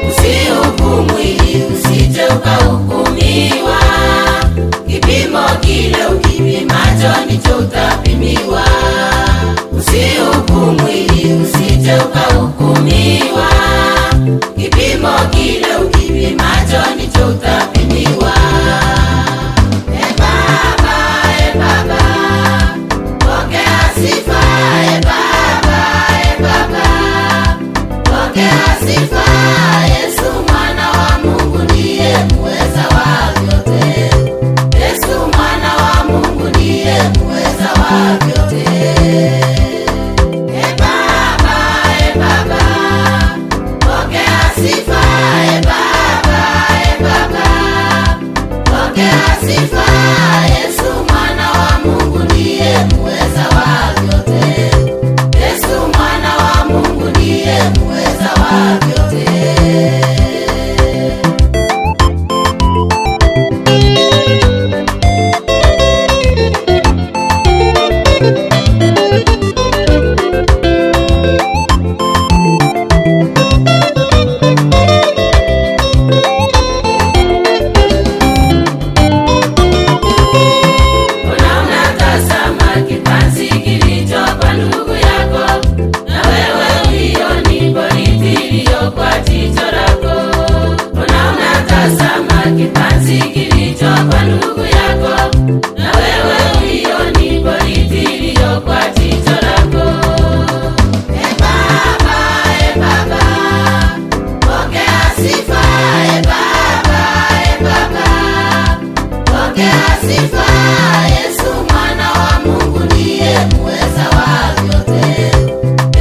Usihukumu ili usije ukahukumiwa. Kipimo kile ukipimacho ndicho utapimiwa. Usihukumu ili usije ukahukumiwa. Kipimo kile ukipimacho ndicho utapimiwa. Baba, pokea sifa. Baba, pokea sifa. Yesu mwana wa Mungu ndiye muweza wa vyote. Yesu mwana wa Mungu ndiye muweza wa vyote. Baba, pokea sifa. Baba, pokea sifa. Yesu mwana wa Mungu ndiye muweza wa vyote. Yesu mwana wa Mungu ndiye muweza wa vyote. Kipanzi kilicho kwa ndugu yako, na wewe ulioni boriti iliyo kwa jicho lako. Baba, pokea sifa. Baba, pokea sifa. Yesu mwana wa Mungu ndiye muweza wa vyote.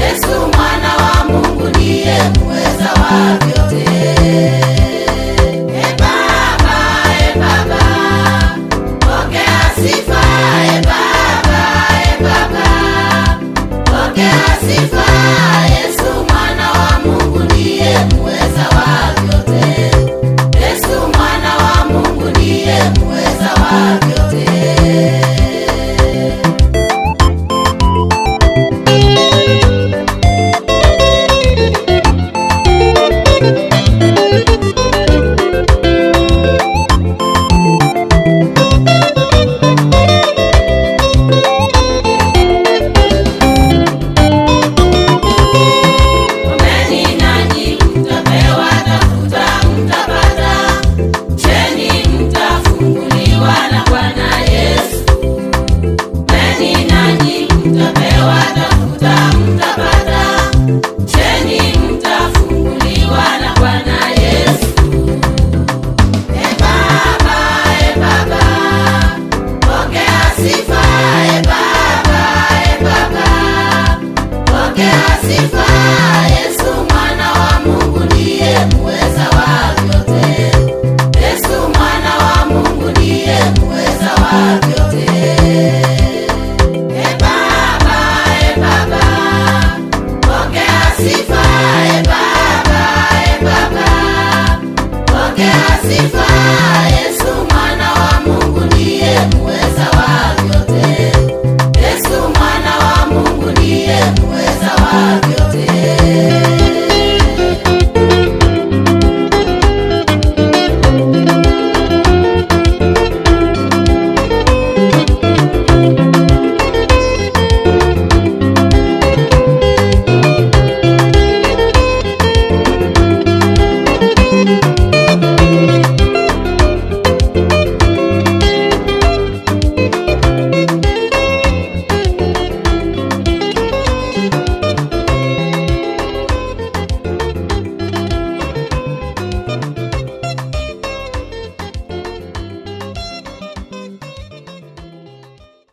Yesu mwana wa Mungu ndiye muweza wa vyote. Sifa. Yesu mwana wa Mungu ndiye muweza wa vyote. Yesu mwana wa Mungu ndiye muweza wa vyote. Sifa. Yesu mwana wa Mungu ndiye muweza wa vyote. Yesu mwana wa Mungu ndiye muweza wa vyote.